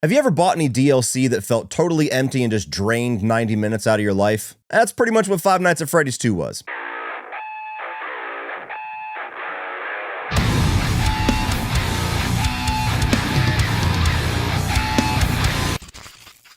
Have you ever bought any DLC that felt totally empty and just drained 90 minutes out of your life? That's pretty much what Five Nights at Freddy's 2 was.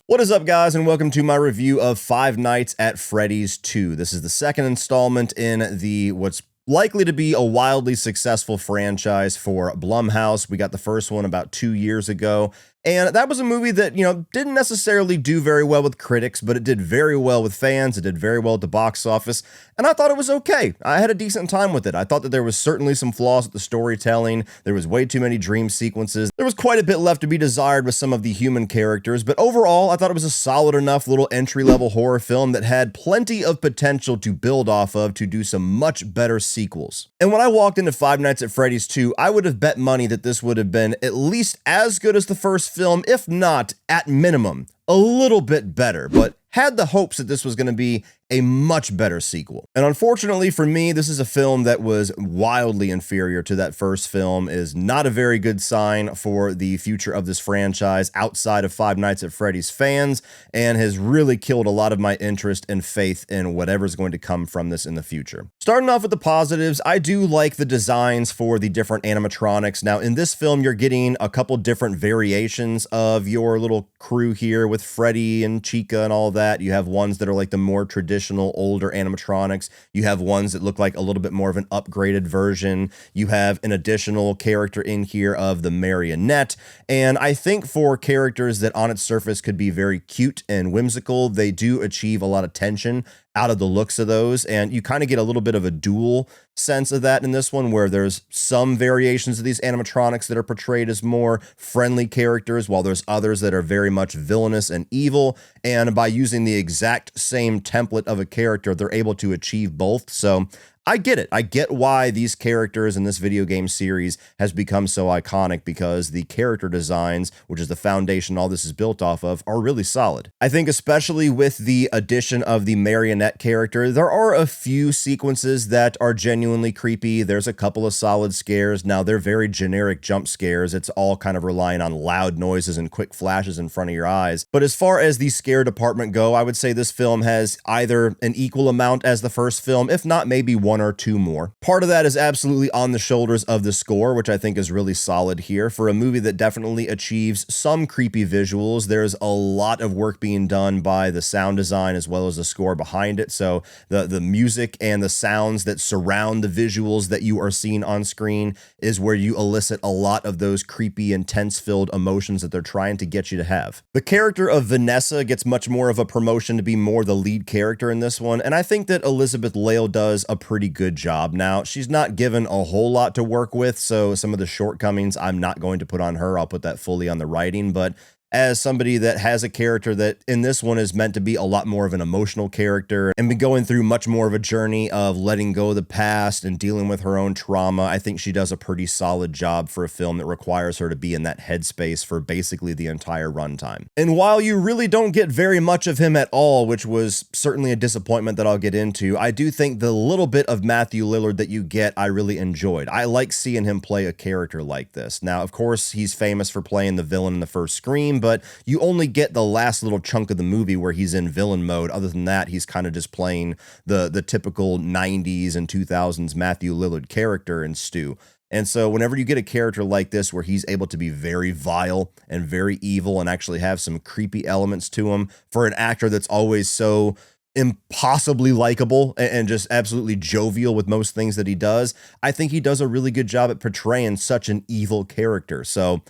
What is up, guys, and welcome to my review of Five Nights at Freddy's 2. This is the second installment in the what's likely to be a wildly successful franchise for Blumhouse. We got the first one about 2 years ago, and that was a movie that, didn't necessarily do very well with critics, but it did very well with fans. It did very well at the box office, and I thought it was okay. I had a decent time with it. I thought that there was certainly some flaws with the storytelling. There was way too many dream sequences. There was quite a bit left to be desired with some of the human characters, but overall, I thought it was a solid enough little entry-level horror film that had plenty of potential to build off of to do some much better sequels. And when I walked into Five Nights at Freddy's 2, I would have bet money that this would have been at least as good as the first film, if not, at minimum, a little bit better, but had the hopes that this was going to be a much better sequel. And unfortunately for me, this is a film that was wildly inferior to that first film. It is not a very good sign for the future of this franchise outside of Five Nights at Freddy's fans, and has really killed a lot of my interest and faith in whatever's going to come from this in the future. Starting off with the positives, I do like the designs for the different animatronics. Now, in this film, you're getting a couple different variations of your little crew here with Freddy and Chica and all that. You have ones that are like the more traditional older animatronics. You have ones that look like a little bit more of an upgraded version. You have an additional character in here of the marionette. And I think for characters that on its surface could be very cute and whimsical, they do achieve a lot of tension out of the looks of those, and you kind of get a little bit of a dual sense of that in this one, where there's some variations of these animatronics that are portrayed as more friendly characters, while there's others that are very much villainous and evil, and by using the exact same template of a character, they're able to achieve both. So I get it. I get why these characters in this video game series has become so iconic, because the character designs, which is the foundation all this is built off of, are really solid. I think especially with the addition of the marionette character, there are a few sequences that are genuinely creepy. There's a couple of solid scares. Now, they're very generic jump scares. It's all kind of relying on loud noises and quick flashes in front of your eyes. But as far as the scare department go, I would say this film has either an equal amount as the first film, if not maybe one or two more. Part of that is absolutely on the shoulders of the score, which I think is really solid here. For a movie that definitely achieves some creepy visuals, there's a lot of work being done by the sound design as well as the score behind it. So the music and the sounds that surround the visuals that you are seeing on screen is where you elicit a lot of those creepy and tense-filled emotions that they're trying to get you to have. The character of Vanessa gets much more of a promotion to be more the lead character in this one, and I think that Elizabeth Lail does a pretty good job. Now, she's not given a whole lot to work with, so some of the shortcomings I'm not going to put on her. I'll put that fully on the writing, but as somebody that has a character that in this one is meant to be a lot more of an emotional character and been going through much more of a journey of letting go of the past and dealing with her own trauma, I think she does a pretty solid job for a film that requires her to be in that headspace for basically the entire runtime. And while you really don't get very much of him at all, which was certainly a disappointment that I'll get into, I do think the little bit of Matthew Lillard that you get, I really enjoyed. I like seeing him play a character like this. Now, of course, he's famous for playing the villain in the first Scream, but you only get the last little chunk of the movie where he's in villain mode. Other than that, he's kind of just playing the typical 90s and 2000s Matthew Lillard character in Stu. And so whenever you get a character like this where he's able to be very vile and very evil and actually have some creepy elements to him, for an actor that's always so impossibly likable and just absolutely jovial with most things that he does, I think he does a really good job at portraying such an evil character. So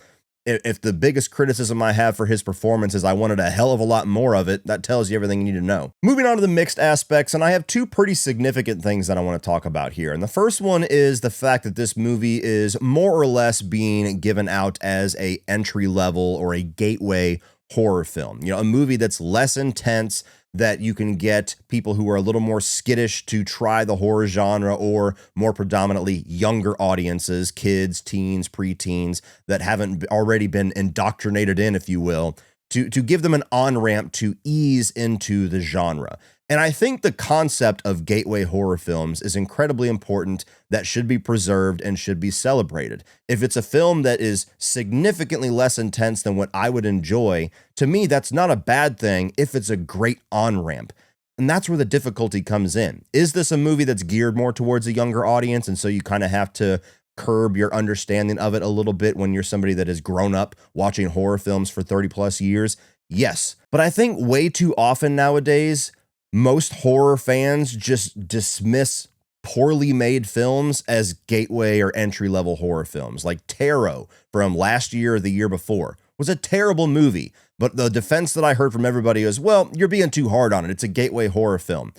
if the biggest criticism I have for his performance is I wanted a hell of a lot more of it, that tells you everything you need to know. Moving on to the mixed aspects, and I have two pretty significant things that I want to talk about here. And the first one is the fact that this movie is more or less being given out as a entry level or a gateway horror film. A movie that's less intense, that you can get people who are a little more skittish to try the horror genre, or more predominantly younger audiences, kids, teens, preteens, that haven't already been indoctrinated in, if you will, to give them an on-ramp to ease into the genre. And I think the concept of gateway horror films is incredibly important, that should be preserved and should be celebrated. If it's a film that is significantly less intense than what I would enjoy, to me, that's not a bad thing if it's a great on-ramp. And that's where the difficulty comes in. Is this a movie that's geared more towards a younger audience, and so you kind of have to curb your understanding of it a little bit when you're somebody that has grown up watching horror films for 30 plus years? Yes. But I think way too often nowadays, most horror fans just dismiss poorly made films as gateway or entry-level horror films. Like Tarot from last year or the year before was a terrible movie, but the defense that I heard from everybody is, well, you're being too hard on it. It's a gateway horror film.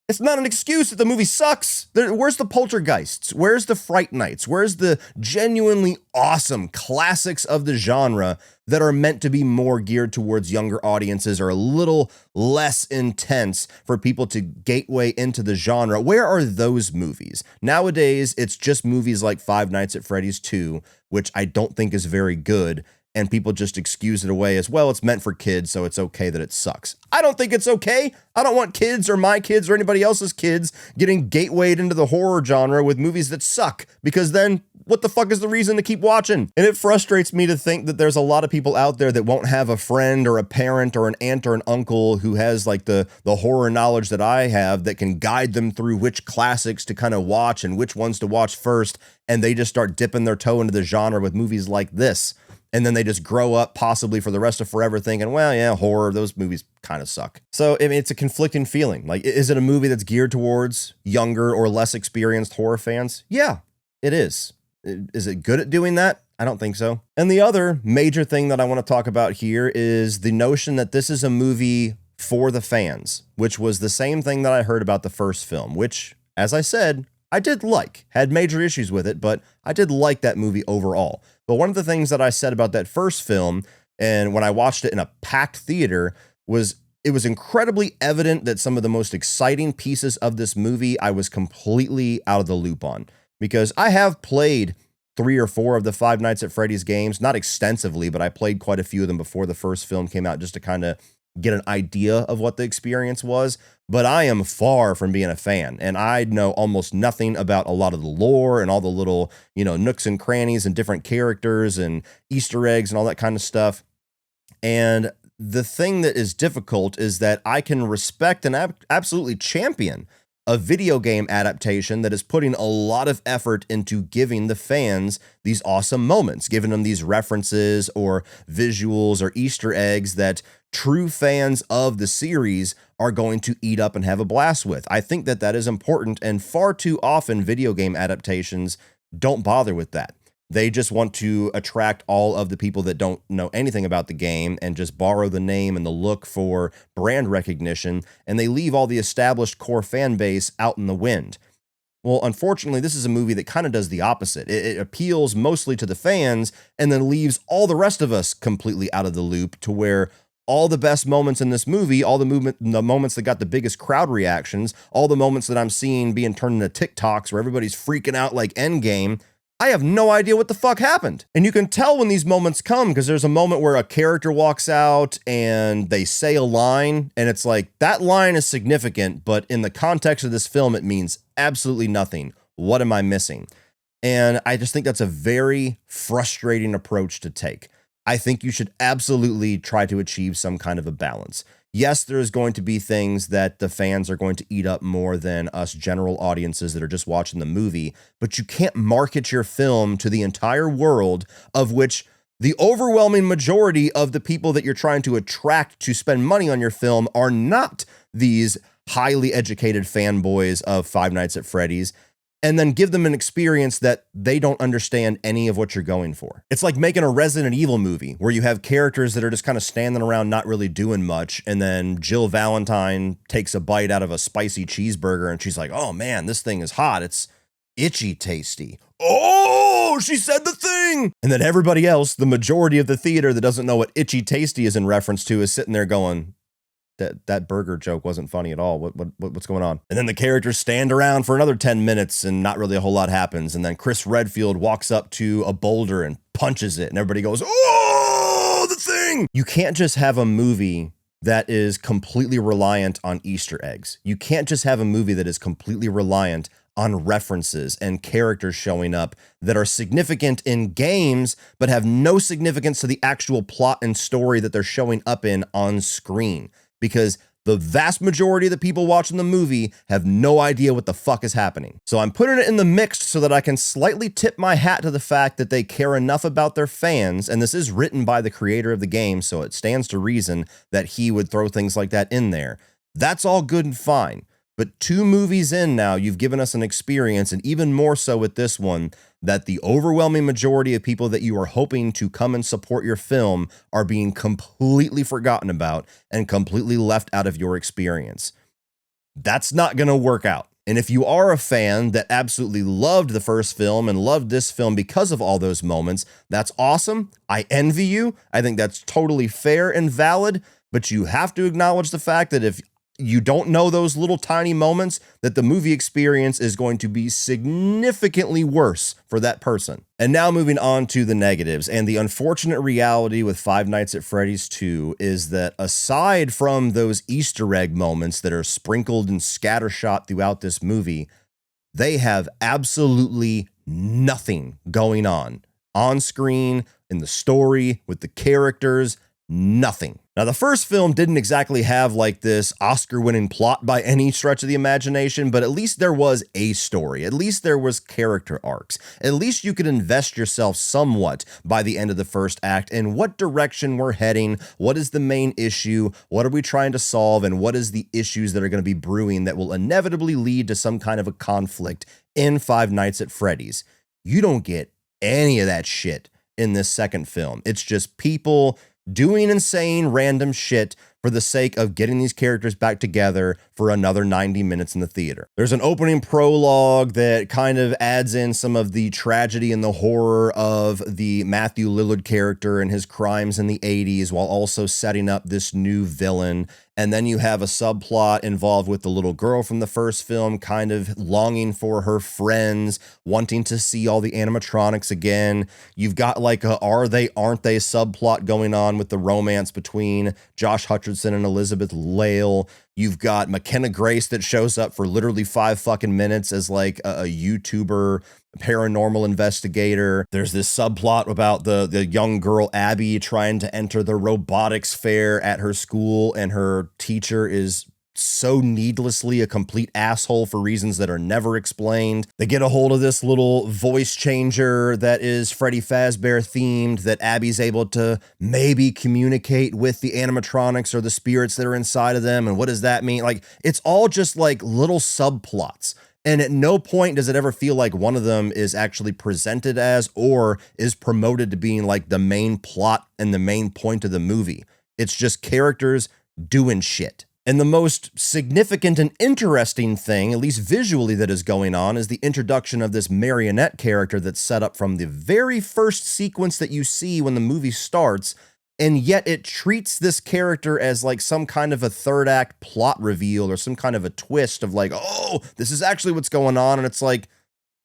It's not an excuse that the movie sucks. Where's the poltergeists? Where's the Fright Nights? Where's the genuinely awesome classics of the genre that are meant to be more geared towards younger audiences or a little less intense for people to gateway into the genre? Where are those movies? Nowadays, it's just movies like Five Nights at Freddy's 2, which I don't think is very good, and people just excuse it away as, well, it's meant for kids, so it's okay that it sucks. I don't think it's okay. I don't want kids or my kids or anybody else's kids getting gatewayed into the horror genre with movies that suck, because then what the fuck is the reason to keep watching? And it frustrates me to think that there's a lot of people out there that won't have a friend or a parent or an aunt or an uncle who has like the horror knowledge that I have that can guide them through which classics to kind of watch and which ones to watch first, and they just start dipping their toe into the genre with movies like this. And then they just grow up possibly for the rest of forever thinking, well, yeah, horror, those movies kind of suck. So, I mean, it's a conflicting feeling. Like, is it a movie that's geared towards younger or less experienced horror fans? Yeah, it is. Is it good at doing that? I don't think so. And the other major thing that I want to talk about here is the notion that this is a movie for the fans, which was the same thing that I heard about the first film, which, as I said, I did like. Had major issues with it, but I did like that movie overall. But one of the things that I said about that first film, and when I watched it in a packed theater, was it was incredibly evident that some of the most exciting pieces of this movie I was completely out of the loop on. Because I have played 3 or 4 of the Five Nights at Freddy's games, not extensively, but I played quite a few of them before the first film came out just to kind of get an idea of what the experience was. But I am far from being a fan, and I know almost nothing about a lot of the lore and all the little, nooks and crannies and different characters and Easter eggs and all that kind of stuff. And the thing that is difficult is that I can respect and absolutely champion a video game adaptation that is putting a lot of effort into giving the fans these awesome moments, giving them these references or visuals or Easter eggs that true fans of the series are going to eat up and have a blast with. I think that that is important, and far too often video game adaptations don't bother with that. They just want to attract all of the people that don't know anything about the game and just borrow the name and the look for brand recognition, and they leave all the established core fan base out in the wind. Well, unfortunately, this is a movie that kind of does the opposite. It appeals mostly to the fans and then leaves all the rest of us completely out of the loop, to where all the best moments in this movie, all the moments that got the biggest crowd reactions, all the moments that I'm seeing being turned into TikToks where everybody's freaking out like Endgame, I have no idea what the fuck happened. And you can tell when these moments come, because there's a moment where a character walks out and they say a line, and it's like, that line is significant, but in the context of this film, it means absolutely nothing. What am I missing? And I just think that's a very frustrating approach to take. I think you should absolutely try to achieve some kind of a balance. Yes, there's going to be things that the fans are going to eat up more than us general audiences that are just watching the movie, but you can't market your film to the entire world, of which the overwhelming majority of the people that you're trying to attract to spend money on your film are not these highly educated fanboys of Five Nights at Freddy's, and then give them an experience that they don't understand any of what you're going for. It's like making a Resident Evil movie where you have characters that are just kind of standing around not really doing much, and then Jill Valentine takes a bite out of a spicy cheeseburger and she's like, oh man, this thing is hot. It's itchy tasty. Oh, she said the thing. And then everybody else, the majority of the theater that doesn't know what itchy tasty is in reference to, is sitting there going, that burger joke wasn't funny at all. What's going on? And then the characters stand around for another 10 minutes and not really a whole lot happens. And then Chris Redfield walks up to a boulder and punches it, and everybody goes, oh, the thing. amazing! You can't just have a movie that is completely reliant on Easter eggs. You can't just have a movie that is completely reliant on references and characters showing up that are significant in games, but have no significance to the actual plot and story that they're showing up in on screen. Because the vast majority of the people watching the movie have no idea what the fuck is happening. So I'm putting it in the mix so that I can slightly tip my hat to the fact that they care enough about their fans, and this is written by the creator of the game, so it stands to reason that he would throw things like that in there. That's all good and fine. But 2 movies in now, you've given us an experience, and even more so with this one, that the overwhelming majority of people that you are hoping to come and support your film are being completely forgotten about and completely left out of your experience. That's not going to work out. And if you are a fan that absolutely loved the first film and loved this film because of all those moments, that's awesome. I envy you. I think that's totally fair and valid, but you have to acknowledge the fact that if you don't know those little tiny moments, that the movie experience is going to be significantly worse for that person. And now moving on to the negatives, and the unfortunate reality with Five Nights at Freddy's 2 is that aside from those Easter egg moments that are sprinkled and scattershot throughout this movie, they have absolutely nothing going on screen, in the story, with the characters, nothing. Now, the first film didn't exactly have like this Oscar-winning plot by any stretch of the imagination, but at least there was a story. At least there was character arcs. At least you could invest yourself somewhat by the end of the first act in what direction we're heading, what is the main issue, what are we trying to solve, and what is the issues that are going to be brewing that will inevitably lead to some kind of a conflict in Five Nights at Freddy's. You don't get any of that shit in this second film. It's just people doing and saying random shit for the sake of getting these characters back together for another 90 minutes in the theater. There's an opening prologue that kind of adds in some of the tragedy and the horror of the Matthew Lillard character and his crimes in the 80s, while also setting up this new villain. And then you have a subplot involved with the little girl from the first film, kind of longing for her friends, wanting to see all the animatronics again. You've got like a are they, aren't they subplot going on with the romance between Josh Hutcherson and Elizabeth Lail. You've got McKenna Grace that shows up for literally 5 fucking minutes as like a YouTuber paranormal investigator. There's this subplot about the young girl Abby trying to enter the robotics fair at her school, and her teacher is so needlessly a complete asshole for reasons that are never explained. They get a hold of this little voice changer that is Freddy Fazbear themed that Abby's able to maybe communicate with the animatronics or the spirits that are inside of them. And what does that mean? Like, it's all just like little subplots. And at no point does it ever feel like one of them is actually presented as or is promoted to being like the main plot and the main point of the movie. It's just characters doing shit. And the most significant and interesting thing, at least visually, that is going on is the introduction of this marionette character that's set up from the very first sequence that you see when the movie starts. And yet it treats this character as like some kind of a third act plot reveal or some kind of a twist of like, oh, this is actually what's going on. And it's like,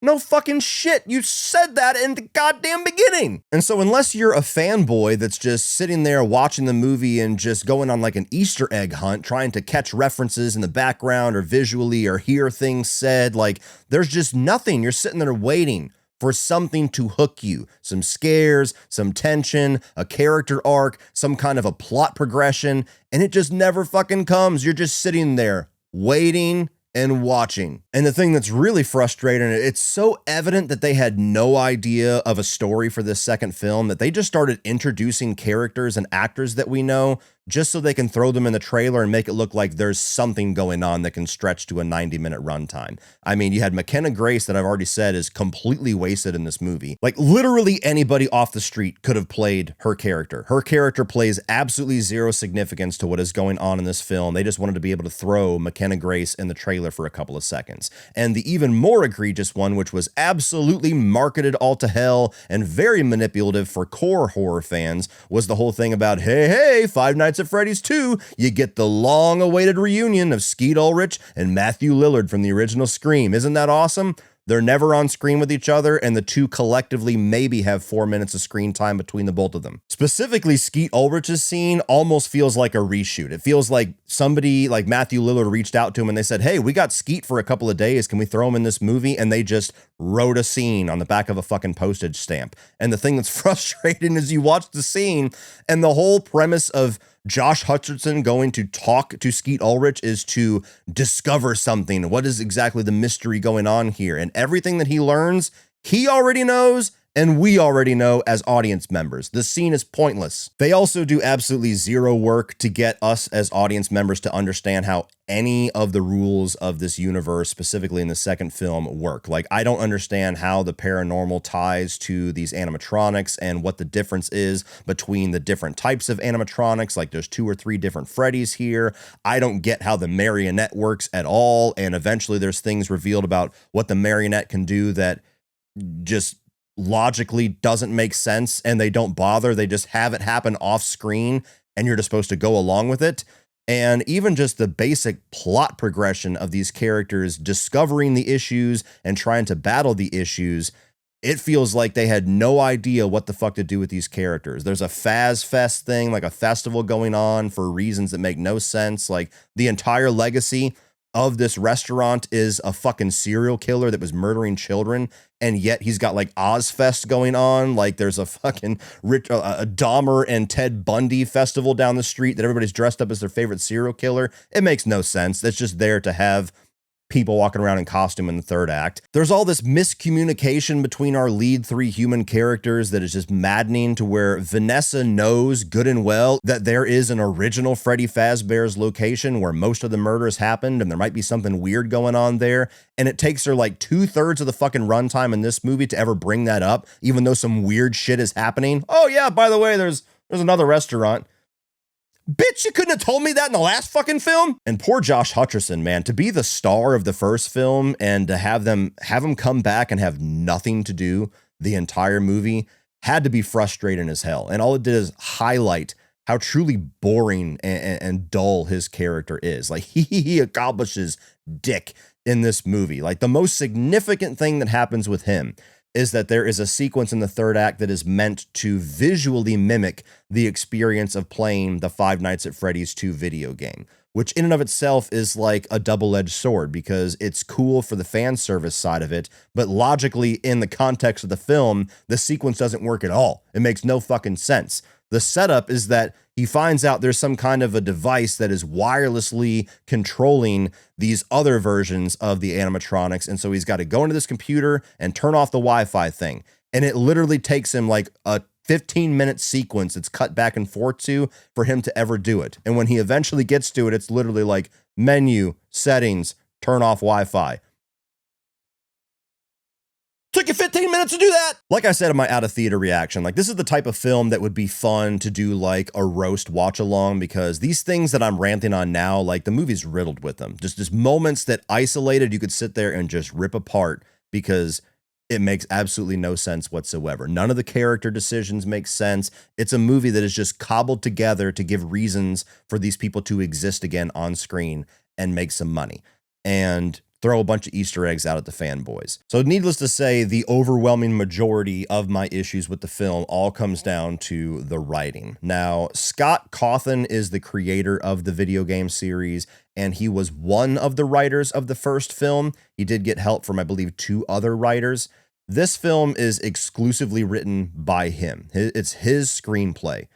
no fucking shit. You said that in the goddamn beginning. And so unless you're a fanboy that's just sitting there watching the movie and just going on like an Easter egg hunt, trying to catch references in the background or visually or hear things said, like there's just nothing. You're sitting there waiting for something to hook you, some scares, some tension, a character arc, some kind of a plot progression, and it just never fucking comes. You're just sitting there waiting and watching. And the thing that's really frustrating, it's so evident that they had no idea of a story for this second film that they just started introducing characters and actors that we know just so they can throw them in the trailer and make it look like there's something going on that can stretch to a 90-minute runtime. I mean, you had McKenna Grace that I've already said is completely wasted in this movie. Like literally anybody off the street could have played her character. Her character plays absolutely zero significance to what is going on in this film. They just wanted to be able to throw McKenna Grace in the trailer for a couple of seconds. And the even more egregious one, which was absolutely marketed all to hell and very manipulative for core horror fans, was the whole thing about, hey, Five Nights at Freddy's 2, you get the long-awaited reunion of Skeet Ulrich and Matthew Lillard from the original Scream. Isn't that awesome? They're never on screen with each other, and the two collectively maybe have 4 minutes of screen time between the both of them. Specifically, Skeet Ulrich's scene almost feels like a reshoot. It feels like somebody like Matthew Lillard reached out to him and they said, hey, we got Skeet for a couple of days. Can we throw him in this movie? And they just wrote a scene on the back of a fucking postage stamp. And the thing that's frustrating is you watch the scene and the whole premise of Josh Hutcherson going to talk to Skeet Ulrich is to discover something. What is exactly the mystery going on here? And everything that he learns, he already knows, and we already know as audience members. The scene is pointless. They also do absolutely zero work to get us as audience members to understand how any of the rules of this universe, specifically in the second film, work. Like, I don't understand how the paranormal ties to these animatronics and what the difference is between the different types of animatronics. Like, there's 2 or 3 different Freddys here. I don't get how the marionette works at all. And eventually there's things revealed about what the marionette can do that just logically doesn't make sense, and they don't bother. They just have it happen off screen and you're just supposed to go along with it. And even just the basic plot progression of these characters discovering the issues and trying to battle the issues, it feels like they had no idea what the fuck to do with these characters. There's a Faz Fest thing, like a festival going on for reasons that make no sense. Like, the entire legacy of this restaurant is a fucking serial killer that was murdering children, and yet he's got like Ozfest going on. Like, there's a fucking a Dahmer and Ted Bundy festival down the street that everybody's dressed up as their favorite serial killer. It makes no sense. That's just there to have people walking around in costume in the third act. There's all this miscommunication between our lead 3 human characters that is just maddening, to where Vanessa knows good and well that there is an original Freddy Fazbear's location where most of the murders happened, and there might be something weird going on there. And it takes her like 2/3 of the fucking runtime in this movie to ever bring that up, even though some weird shit is happening. Oh yeah, by the way, there's another restaurant. Bitch, you couldn't have told me that in the last fucking film? And poor Josh Hutcherson, man, to be the star of the first film and to have him come back and have nothing to do the entire movie had to be frustrating as hell. And all it did is highlight how truly boring and dull his character is. Like, he accomplishes dick in this movie. Like, the most significant thing that happens with him is that there is a sequence in the third act that is meant to visually mimic the experience of playing the Five Nights at Freddy's 2 video game, which in and of itself is like a double-edged sword, because it's cool for the fan service side of it, but logically, in the context of the film, the sequence doesn't work at all. It makes no fucking sense. The setup is that he finds out there's some kind of a device that is wirelessly controlling these other versions of the animatronics. And so he's got to go into this computer and turn off the Wi-Fi thing. And it literally takes him like a 15-minute sequence that's cut back and forth to for him to ever do it. And when he eventually gets to it, it's literally like menu, settings, turn off Wi-Fi. Took you 15 minutes to do that. Like I said in my out of theater reaction, like, this is the type of film that would be fun to do like a roast watch along, because these things that I'm ranting on now, like, the movie's riddled with them. Just moments that isolated you could sit there and just rip apart, because it makes absolutely no sense whatsoever. None of the character decisions make sense. It's a movie that is just cobbled together to give reasons for these people to exist again on screen and make some money. And throw a bunch of Easter eggs out at the fanboys. So needless to say, the overwhelming majority of my issues with the film all comes down to the writing. Now, Scott Cawthon is the creator of the video game series, and he was one of the writers of the first film. He did get help from, I believe, 2 other writers. This film is exclusively written by him. It's his screenplay.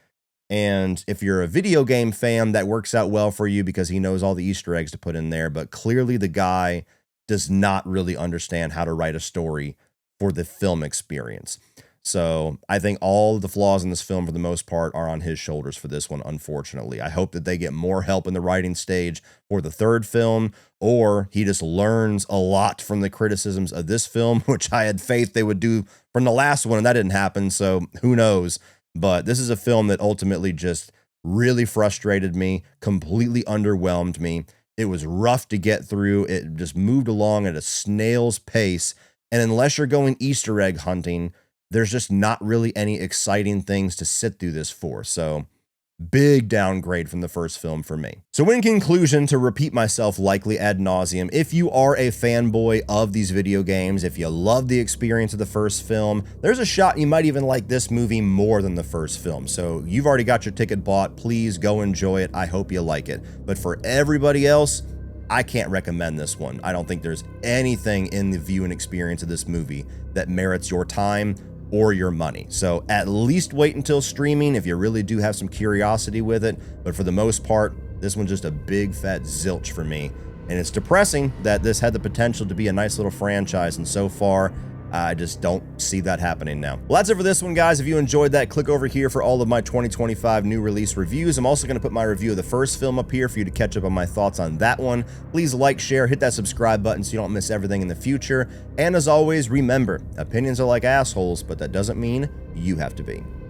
And if you're a video game fan, that works out well for you because he knows all the Easter eggs to put in there. But clearly the guy does not really understand how to write a story for the film experience. So I think all of the flaws in this film, for the most part, are on his shoulders for this one, unfortunately. I hope that they get more help in the writing stage for the third film, or he just learns a lot from the criticisms of this film, which I had faith they would do from the last one, and that didn't happen, so who knows. But this is a film that ultimately just really frustrated me, completely underwhelmed me. It was rough to get through. It just moved along at a snail's pace. And unless you're going Easter egg hunting, there's just not really any exciting things to sit through this for. So Big downgrade from the first film for me. So in conclusion, to repeat myself likely ad nauseum, if you are a fanboy of these video games, if you love the experience of the first film, there's a shot you might even like this movie more than the first film. So you've already got your ticket bought. Please go enjoy it. I hope you like it. But for everybody else, I can't recommend this one. I don't think there's anything in the viewing experience of this movie that merits your time or your money. So at least wait until streaming if you really do have some curiosity with it. But for the most part, this one's just a big fat zilch for me. And it's depressing that this had the potential to be a nice little franchise, and so far, I just don't see that happening now. Well, that's it for this one, guys. If you enjoyed that, click over here for all of my 2025 new release reviews. I'm also going to put my review of the first film up here for you to catch up on my thoughts on that one. Please like, share, hit that subscribe button so you don't miss everything in the future. And as always, remember, opinions are like assholes, but that doesn't mean you have to be.